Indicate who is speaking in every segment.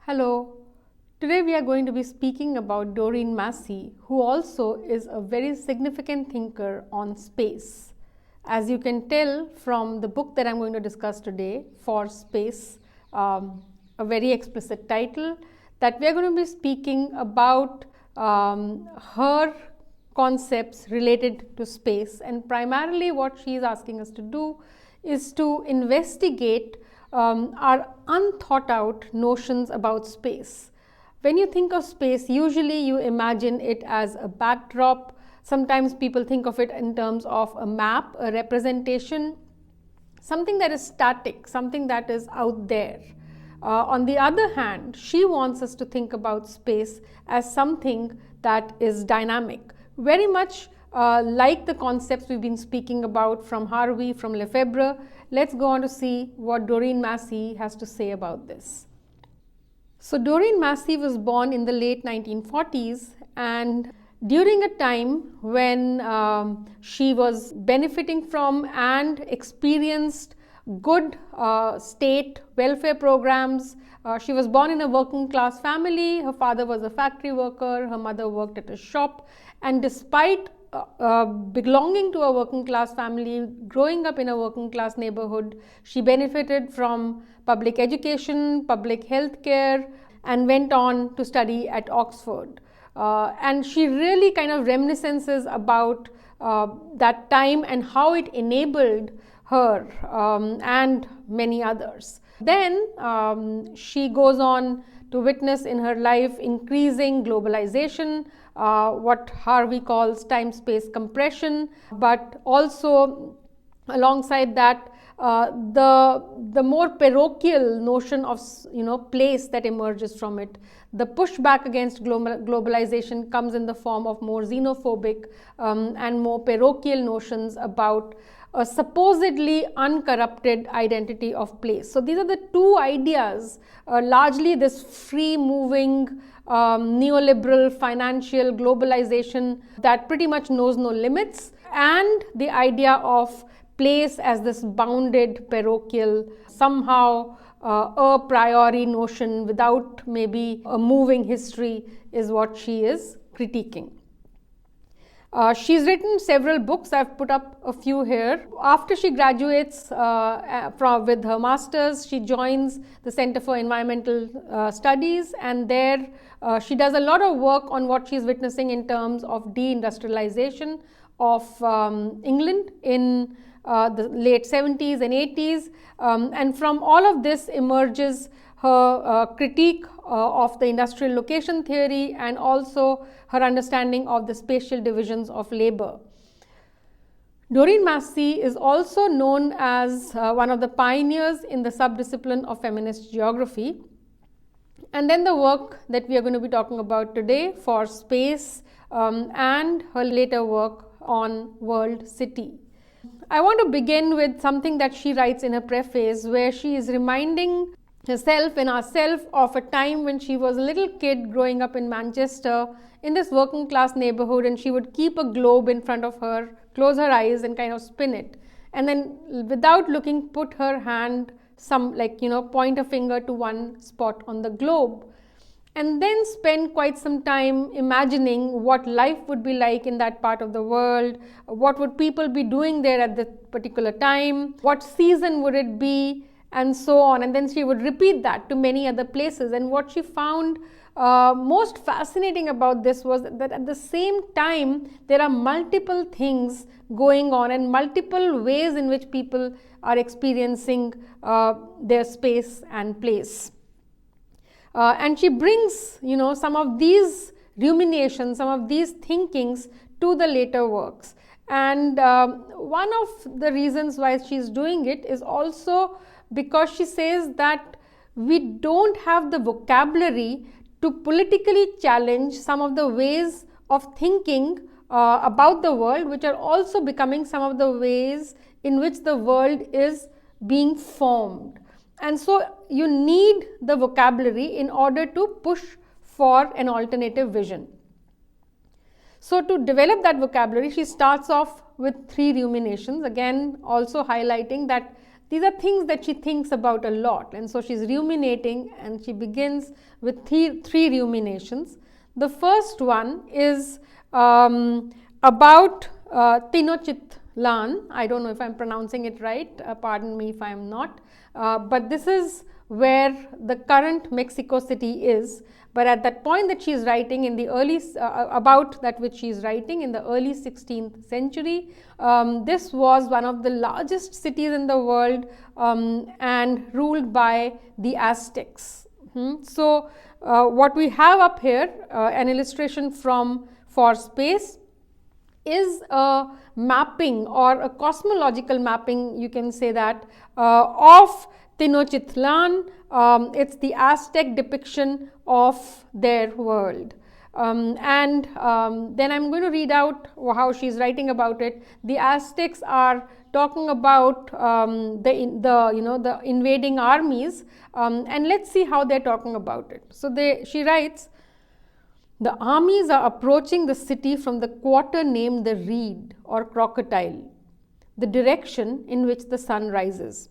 Speaker 1: Hello. Today we are going to be speaking about Doreen Massey, who also is a very significant thinker on space. As you can tell from the book that I'm going to discuss today, For Space, a very explicit title, that we are going to be speaking about her concepts related to space, and primarily what she is asking us to do is to investigate our unthought out notions about space. When you think of space, usually you imagine it as a backdrop. Sometimes people think of it in terms of a map, a representation, something that is static, something that is out there. On the other hand, she wants us to think about space as something that is dynamic, very much like the concepts we've been speaking about from Harvey, from Lefebvre. Let's go on to see what Doreen Massey has to say about this. So Doreen Massey was born in the late 1940s, and during a time when she was benefiting from and experienced good state welfare programs. She was born in a working class family. Her father was a factory worker, her mother worked at a shop, and despite belonging to a working class family, growing up in a working class neighborhood, she benefited from public education, public health care, and went on to study at Oxford. And she really kind of reminiscences about that time and how it enabled her and many others. Then she goes on to witness in her life increasing globalization, what Harvey calls time-space compression, but also alongside that the more parochial notion of place that emerges from it. The pushback against globalization comes in the form of more xenophobic and more parochial notions about a supposedly uncorrupted identity of place. So these are the two ideas, largely this free-moving neoliberal financial globalization that pretty much knows no limits, and the idea of place as this bounded, parochial, somehow a priori notion without maybe a moving history is what she is critiquing. She's written several books. I've put up a few here. After she graduates with her master's, she joins the Center for Environmental Studies, and there she does a lot of work on what she's witnessing in terms of deindustrialization of England in the late 70s and 80s. And from all of this emerges her critique of the industrial location theory and also her understanding of the spatial divisions of labor. Doreen Massey is also known as one of the pioneers in the subdiscipline of feminist geography. And then the work that we are going to be talking about today, For Space, and her later work on World City. I want to begin with something that she writes in her preface, where she is reminding herself and ourselves of a time when she was a little kid growing up in Manchester in this working class neighborhood, and she would keep a globe in front of her, close her eyes and kind of spin it, and then without looking put her hand point a finger to one spot on the globe, and then spend quite some time imagining what life would be like in that part of the world, what would people be doing there at that particular time, what season would it be, and so on. And then she would repeat that to many other places. And what she found most fascinating about this was that at the same time, there are multiple things going on and multiple ways in which people are experiencing their space and place. And she brings, some of these ruminations, some of these thinkings to the later works. And one of the reasons why she's doing it is also because she says that we don't have the vocabulary to politically challenge some of the ways of thinking about the world, which are also becoming some of the ways in which the world is being formed. And so you need the vocabulary in order to push for an alternative vision. So to develop that vocabulary, she starts off with 3 ruminations, again also highlighting that These are things that she thinks about a lot, and so she's ruminating, and she begins with three ruminations. The first one is about Tenochtitlan. I don't know if I'm pronouncing it right, pardon me if I'm not, but this is where the current Mexico City is. But at that point that she is writing in the early, about that which she is writing in the early 16th century, this was one of the largest cities in the world and ruled by the Aztecs. So what we have up here, an illustration for space, is a mapping or a cosmological mapping, you can say that, of Tenochtitlan. It's the Aztec depiction of their world. Then I'm going to read out how she's writing about it. The Aztecs are talking about the invading armies, and let's see how they're talking about it. So she writes, the armies are approaching the city from the quarter named the Reed or Crocodile, the direction in which the sun rises.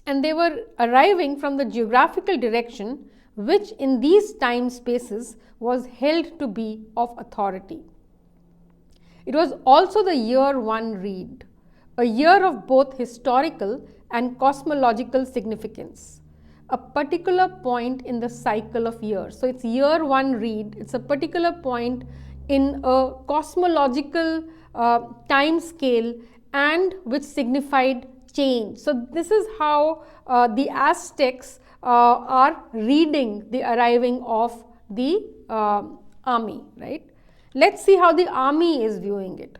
Speaker 1: And they were arriving from the geographical direction which in these time spaces was held to be of authority. It was also the year 1 Reed, a year of both historical and cosmological significance, a particular point in the cycle of years. So it's year 1 Reed, it's a particular point in a cosmological time scale and which signified change. So this is how the Aztecs are reading the arriving of the army, right? Let's see how the army is viewing it.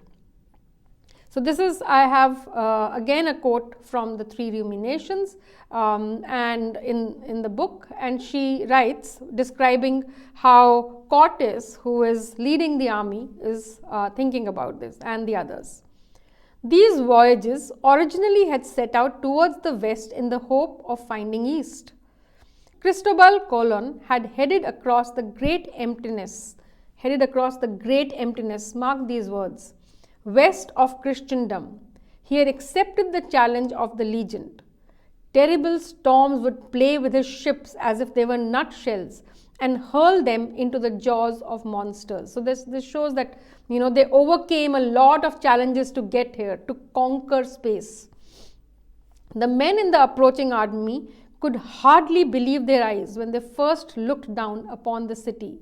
Speaker 1: So this is, I have again a quote from the three ruminations and in the book, and she writes describing how Cortes, who is leading the army, is thinking about this and the others. These voyages originally had set out towards the west in the hope of finding east. Cristobal Colon had headed across the great emptiness, mark these words, west of Christendom. He had accepted the challenge of the legend. Terrible storms would play with his ships as if they were nutshells and hurl them into the jaws of monsters. So this shows that, they overcame a lot of challenges to get here, to conquer space. The men in the approaching army could hardly believe their eyes when they first looked down upon the city.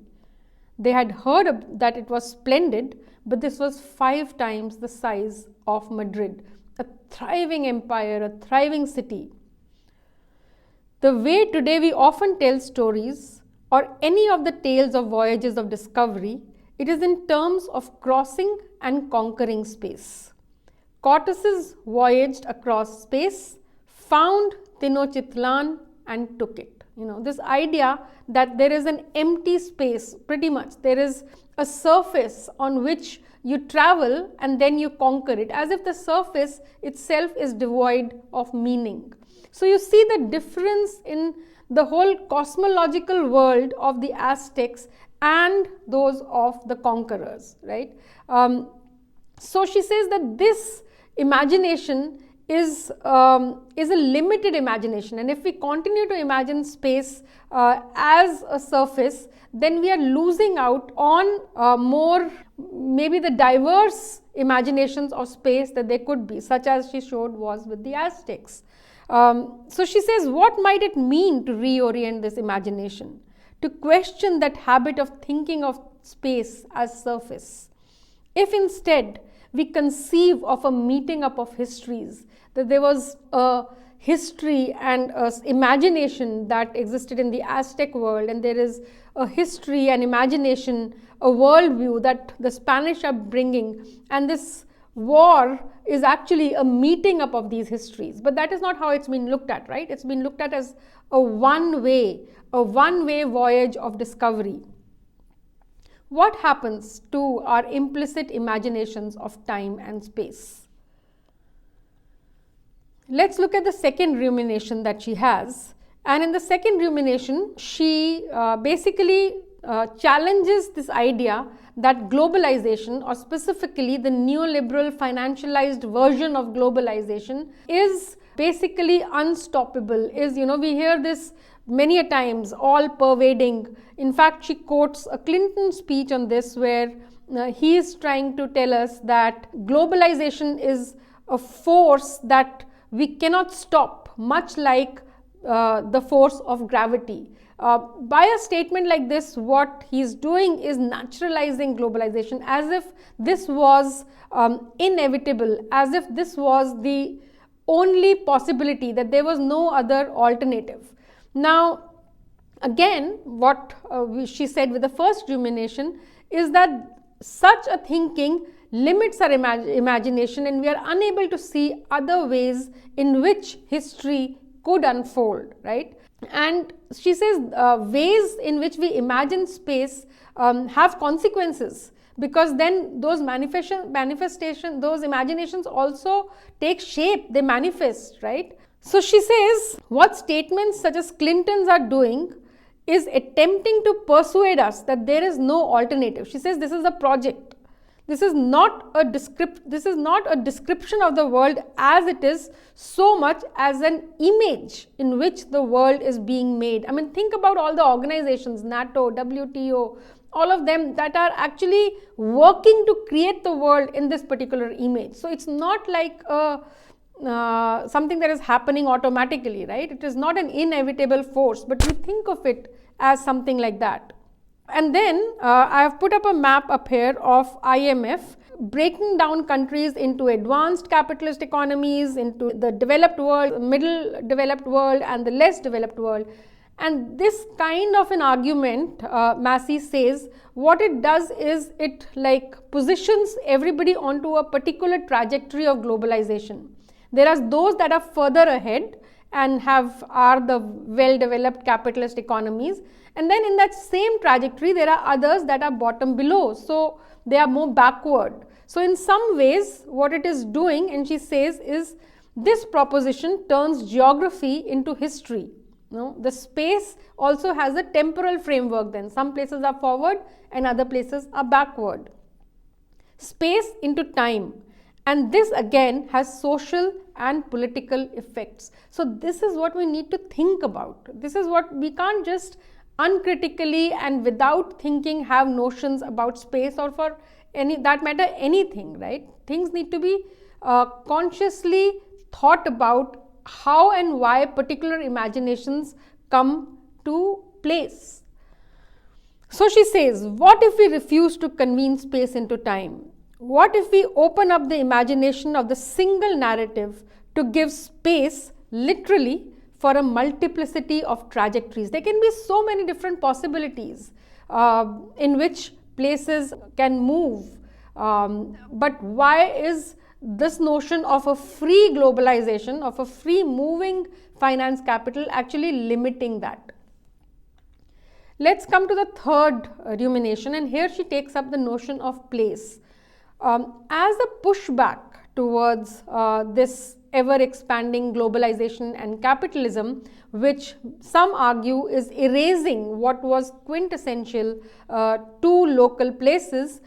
Speaker 1: They had heard that it was splendid, but this was 5 times the size of Madrid, a thriving empire, a thriving city. The way today we often tell stories or any of the tales of voyages of discovery, it is in terms of crossing and conquering space. Cortes voyaged across space, found Tenochtitlan and took it. This idea that there is an empty space, pretty much. There is a surface on which you travel and then you conquer it, as if the surface itself is devoid of meaning. So you see the difference in the whole cosmological world of the Aztecs and those of the conquerors, right? So she says that this imagination is a limited imagination, and if we continue to imagine space as a surface, then we are losing out on more, maybe the diverse imaginations of space that there could be, such as she showed was with the Aztecs. So she says, what might it mean to reorient this imagination, to question that habit of thinking of space as surface? If instead we conceive of a meeting up of histories, that there was a history and an imagination that existed in the Aztec world, and there is a history and imagination, a worldview that the Spanish are bringing, and this war is actually a meeting up of these histories. But that is not how it's been looked at, right? It's been looked at as a one-way voyage of discovery. What happens to our implicit imaginations of time and space? Let's look at the second rumination that she has. And in the second rumination, she basically challenges this idea that globalization, or specifically the neoliberal financialized version of globalization, is basically unstoppable, is, we hear this many a times, all pervading. In fact, she quotes a Clinton speech on this where he is trying to tell us that globalization is a force that we cannot stop, much like the force of gravity. By a statement like this, what he's doing is naturalizing globalization as if this was inevitable, as if this was the only possibility, that there was no other alternative. Now, again, what she said with the first rumination is that such a thinking limits our imagination, and we are unable to see other ways in which history could unfold, right? And she says ways in which we imagine space have consequences, because then those manifestation, those imaginations also take shape, they manifest, right? So she says what statements such as Clinton's are doing is attempting to persuade us that there is no alternative. She says this is a project. This is not a description of the world as it is, so much as an image in which the world is being made. I mean, think about all the organizations, NATO, WTO, all of them that are actually working to create the world in this particular image. So it's not like something that is happening automatically, right? It is not an inevitable force, but we think of it as something like that. And then I have put up a map up here of IMF breaking down countries into advanced capitalist economies, into the developed world, middle developed world, and the less developed world. And this kind of an argument, Massey says, what it does is it positions everybody onto a particular trajectory of globalization. There are those that are further ahead and are the well-developed capitalist economies. And then in that same trajectory, there are others that are bottom below. So they are more backward. So in some ways, what it is doing, and she says, is this proposition turns geography into history. The space also has a temporal framework then. Some places are forward and other places are backward. Space into time. And this again has social and political effects. So this is what we need to think about. This is what we can't just uncritically and without thinking have notions about space, or for that matter anything, right? Things need to be consciously thought about how and why particular imaginations come to place. So she says, what if we refuse to convene space into time? What if we open up the imagination of the single narrative to give space literally for a multiplicity of trajectories? There can be so many different possibilities in which places can move. But why is this notion of a free globalization, of a free moving finance capital actually limiting that? Let's come to the third rumination, and here she takes up the notion of place. As a pushback towards this ever-expanding globalization and capitalism, which some argue is erasing what was quintessential to local places,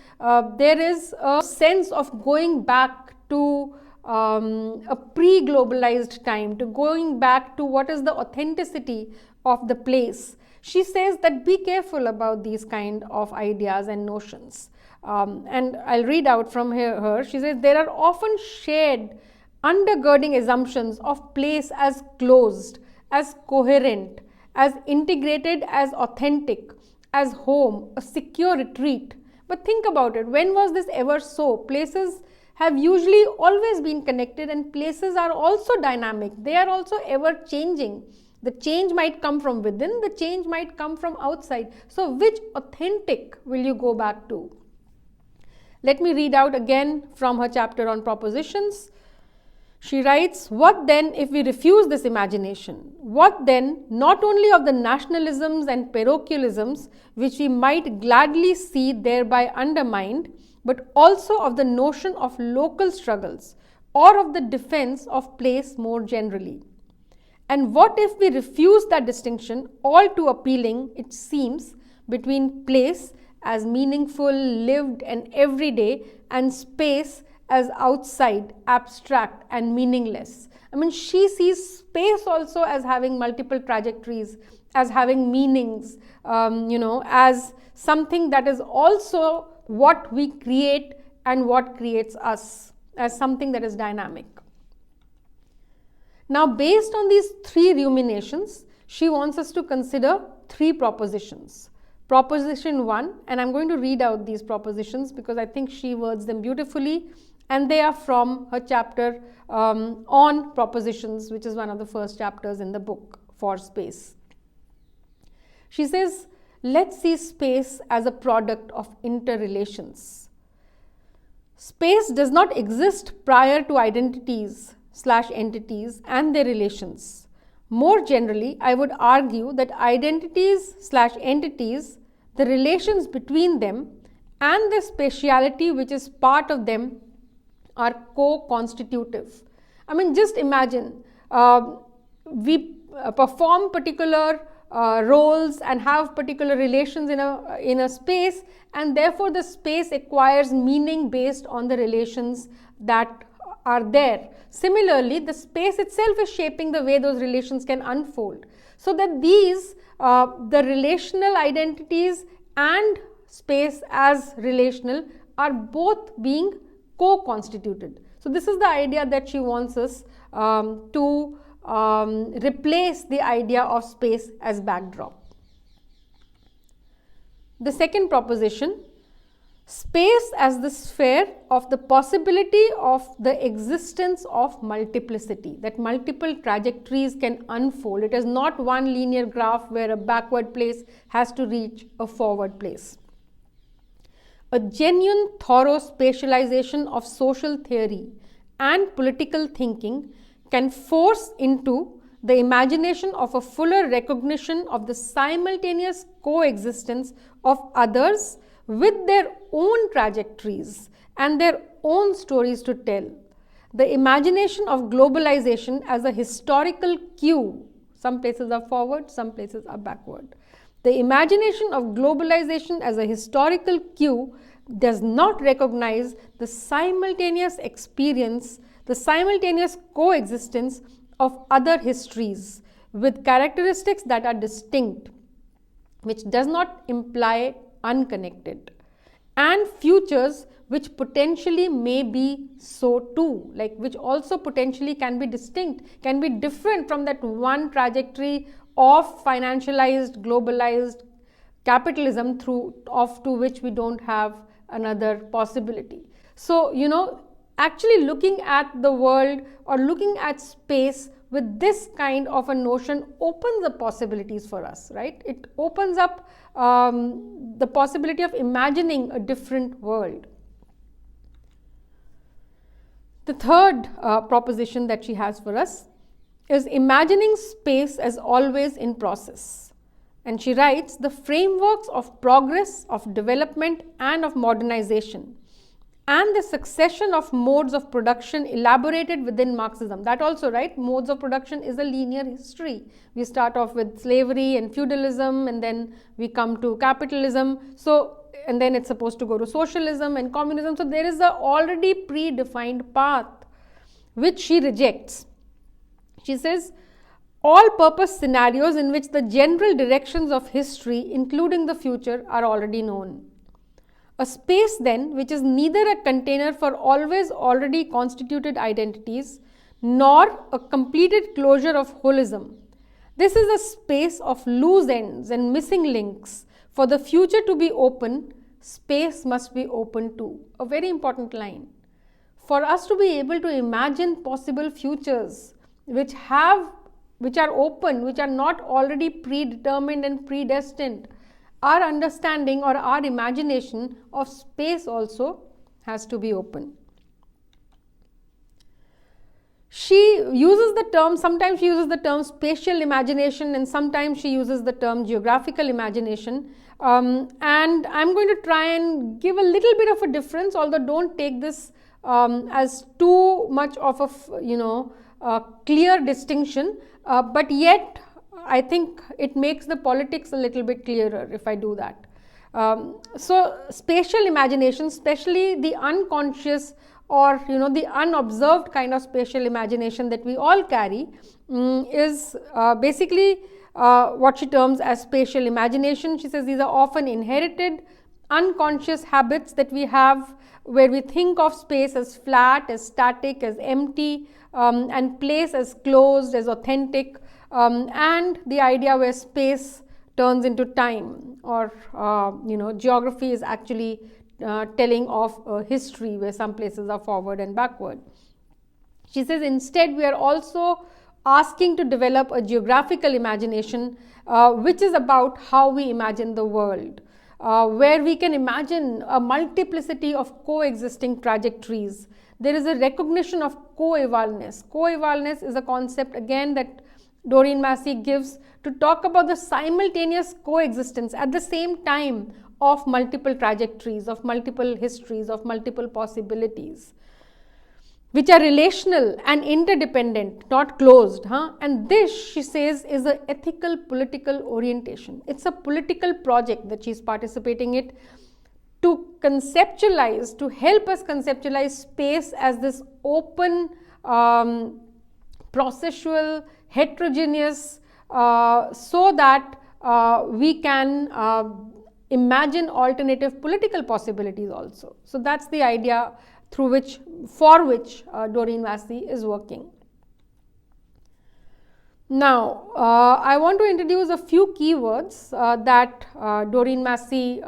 Speaker 1: there is a sense of going back to a pre-globalized time, to going back to what is the authenticity of the place. She says that be careful about these kind of ideas and notions. And I'll read out from her. She says, there are often shared undergirding assumptions of place as closed, as coherent, as integrated, as authentic, as home, a secure retreat. But think about it, when was this ever so? Places have usually always been connected, and places are also dynamic. They are also ever changing. The change might come from within, the change might come from outside. So which authentic will you go back to? Let me read out again from her chapter on propositions. She writes, what then if we refuse this imagination? What then, not only of the nationalisms and parochialisms which we might gladly see thereby undermined, but also of the notion of local struggles or of the defense of place more generally? And what if we refuse that distinction, all too appealing, it seems, between place as meaningful, lived and everyday, and space as outside, abstract and meaningless? I mean, she sees space also as having multiple trajectories, as having meanings, as something that is also what we create and what creates us, as something that is dynamic. Now, based on these three ruminations, she wants us to consider three propositions. Proposition 1, and I'm going to read out these propositions because I think she words them beautifully, and they are from her chapter on propositions, which is one of the first chapters in the book for space. She says, let's see space as a product of interrelations. Space does not exist prior to identities/entities and their relations. More generally, I would argue that identities/entities, the relations between them, and the spatiality which is part of them are co-constitutive. I mean, just imagine we perform particular roles and have particular relations in a space, and therefore the space acquires meaning based on the relations that are there. Similarly, the space itself is shaping the way those relations can unfold, so that these the relational identities and space as relational are both being co-constituted. So this is the idea that she wants us to replace the idea of space as backdrop. The second proposition, space as the sphere of the possibility of the existence of multiplicity, that multiple trajectories can unfold. It is not one linear graph where a backward place has to reach a forward place. A genuine, thorough spatialization of social theory and political thinking can force into the imagination of a fuller recognition of the simultaneous coexistence of others with their own trajectories and their own stories to tell. The imagination of globalization as a historical cue. Some places are forward, some places are backward. The imagination of globalization as a historical cue does not recognize the simultaneous experience, the simultaneous coexistence of other histories with characteristics that are distinct, which does not imply unconnected, and futures which potentially may be so too, like which also potentially can be distinct, can be different from that one trajectory of financialized, globalized capitalism to which we don't have another possibility. So, actually looking at the world or looking at space with this kind of a notion opens up possibilities for us, right? It opens up the possibility of imagining a different world. The third proposition that she has for us is imagining space as always in process. And she writes, the frameworks of progress, of development, and of modernization, and the succession of modes of production elaborated within Marxism. That also, right? Modes of production is a linear history. We start off with slavery and feudalism, and then we come to capitalism. So, and then it's supposed to go to socialism and communism. So there is a already predefined path which she rejects. She says, all-purpose scenarios in which the general directions of history, including the future, are already known. A space then which is neither a container for always already constituted identities nor a completed closure of holism. This is a space of loose ends and missing links. For the future to be open, space must be open too. A very important line. For us to be able to imagine possible futures which are open, which are not already predetermined and predestined, our understanding or our imagination of space also has to be open. She uses the term, sometimes she uses the term spatial imagination, and sometimes she uses the term geographical imagination. And I'm going to try and give a little bit of a difference, although don't take this as too much of a clear distinction, but yet I think it makes the politics a little bit clearer if I do that. So spatial imagination, especially the unconscious or the unobserved kind of spatial imagination that we all carry, is basically what she terms as spatial imagination. She says these are often inherited, unconscious habits that we have, where we think of space as flat, as static, as empty, and place as closed, as authentic, and the idea where space turns into time, or geography is actually telling of a history where some places are forward and backward. She says instead we are also asking to develop a geographical imagination, which is about how we imagine the world, where we can imagine a multiplicity of coexisting trajectories. There is a recognition of co-evalness. Co-evalness is a concept again that Doreen Massey gives to talk about the simultaneous coexistence at the same time of multiple trajectories, of multiple histories, of multiple possibilities, which are relational and interdependent, not closed. And this, she says, is an ethical political orientation. It's a political project that she's participating in to conceptualize, to help us conceptualize space as this open, processual, heterogeneous, so that we can imagine alternative political possibilities also. So that's the idea for which Doreen Massey is working. Now, I want to introduce a few keywords that Doreen Massey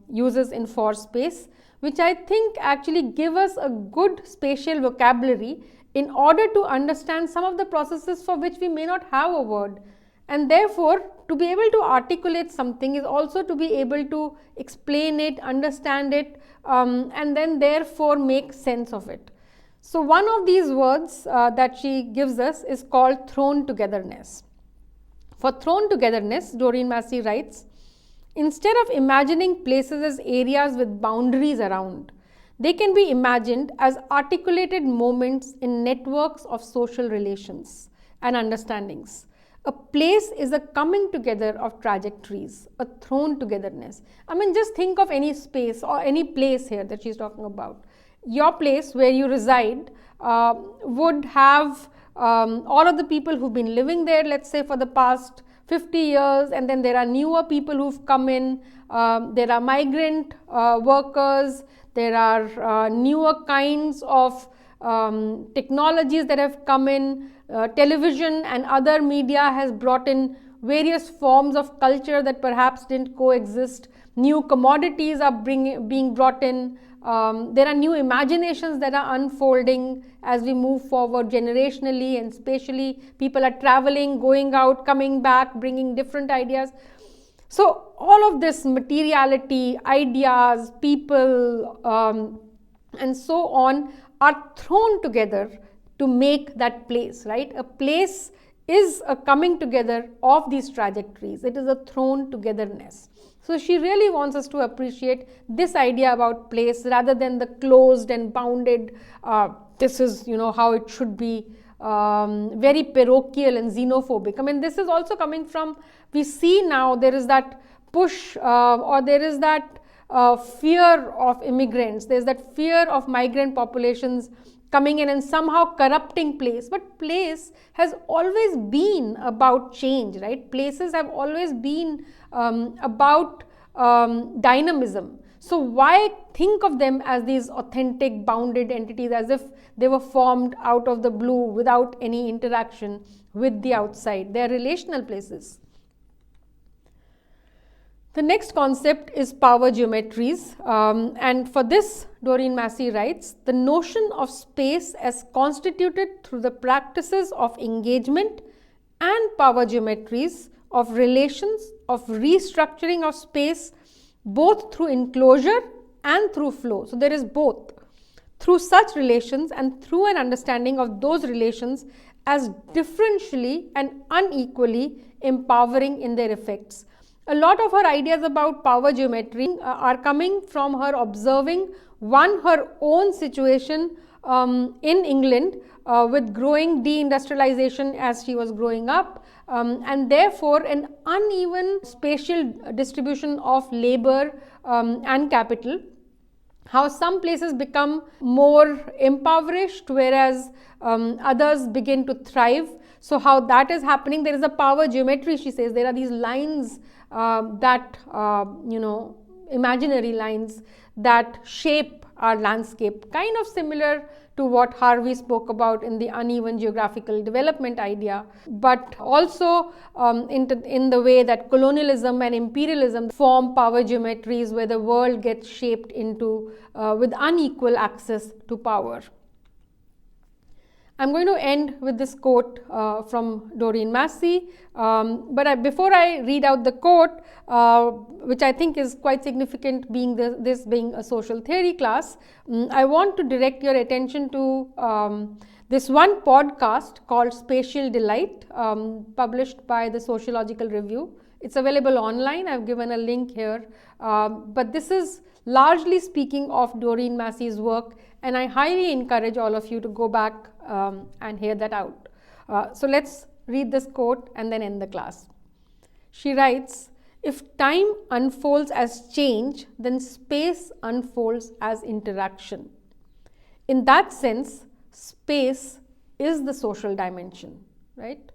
Speaker 1: uses in for space, which I think actually give us a good spatial vocabulary in order to understand some of the processes for which we may not have a word. And therefore, to be able to articulate something is also to be able to explain it, understand it, and then therefore make sense of it. So one of these words that she gives us is called thrown togetherness. For thrown togetherness, Doreen Massey writes, instead of imagining places as areas with boundaries around, they can be imagined as articulated moments in networks of social relations and understandings. A place is a coming together of trajectories, a thrown togetherness. I mean, just think of any space or any place here that she's talking about. Your place where you reside would have all of the people who've been living there, let's say for the past 50 years, and then there are newer people who've come in, there are migrant workers, there are newer kinds of technologies that have come in. Television and other media has brought in various forms of culture that perhaps didn't coexist. New commodities are being brought in. There are new imaginations that are unfolding as we move forward generationally and spatially. People are traveling, going out, coming back, bringing different ideas. So all of this materiality, ideas, people, and so on are thrown together to make that place, right? A place is a coming together of these trajectories. It is a thrown togetherness. So she really wants us to appreciate this idea about place rather than the closed and bounded, this is, how it should be, very parochial and xenophobic. I mean, this is also coming from, we see now there is that push or there is that fear of immigrants. There's that fear of migrant populations coming in and somehow corrupting place. But place has always been about change, right? Places have always been about dynamism. So why think of them as these authentic bounded entities as if they were formed out of the blue without any interaction with the outside? They are relational places. The next concept is power geometries, and for this Doreen Massey writes, the notion of space as constituted through the practices of engagement and power geometries of relations, of restructuring of space, both through enclosure and through flow. So there is both. Through such relations and through an understanding of those relations as differentially and unequally empowering in their effects. A lot of her ideas about power geometry are coming from her observing her own situation in England with growing deindustrialization as she was growing up, and therefore an uneven spatial distribution of labor and capital. How some places become more impoverished, whereas others begin to thrive. So how that is happening, there is a power geometry, she says. There are these lines that, imaginary lines that shape our landscape, kind of similar to what Harvey spoke about in the uneven geographical development idea, but also in the way that colonialism and imperialism form power geometries where the world gets shaped into with unequal access to power. I'm going to end with this quote from Doreen Massey, but before I read out the quote, which I think is quite significant, being this being a social theory class, I want to direct your attention to this one podcast called Spatial Delight, published by the Sociological Review. It's available online. I've given a link here, but this is largely speaking of Doreen Massey's work, and I highly encourage all of you to go back and hear that out. So let's read this quote and then end the class. She writes, "If time unfolds as change, then space unfolds as interaction. In that sense, space is the social dimension, right?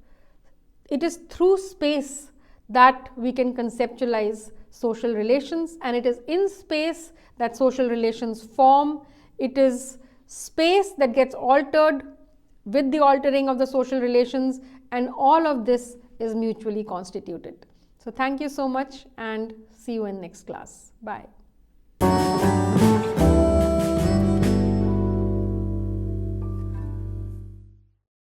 Speaker 1: It is through space that we can conceptualize social relations, and it is in space that social relations form. It is space that gets altered with the altering of the social relations, and all of this is mutually constituted." So thank you so much, and see you in next class. Bye.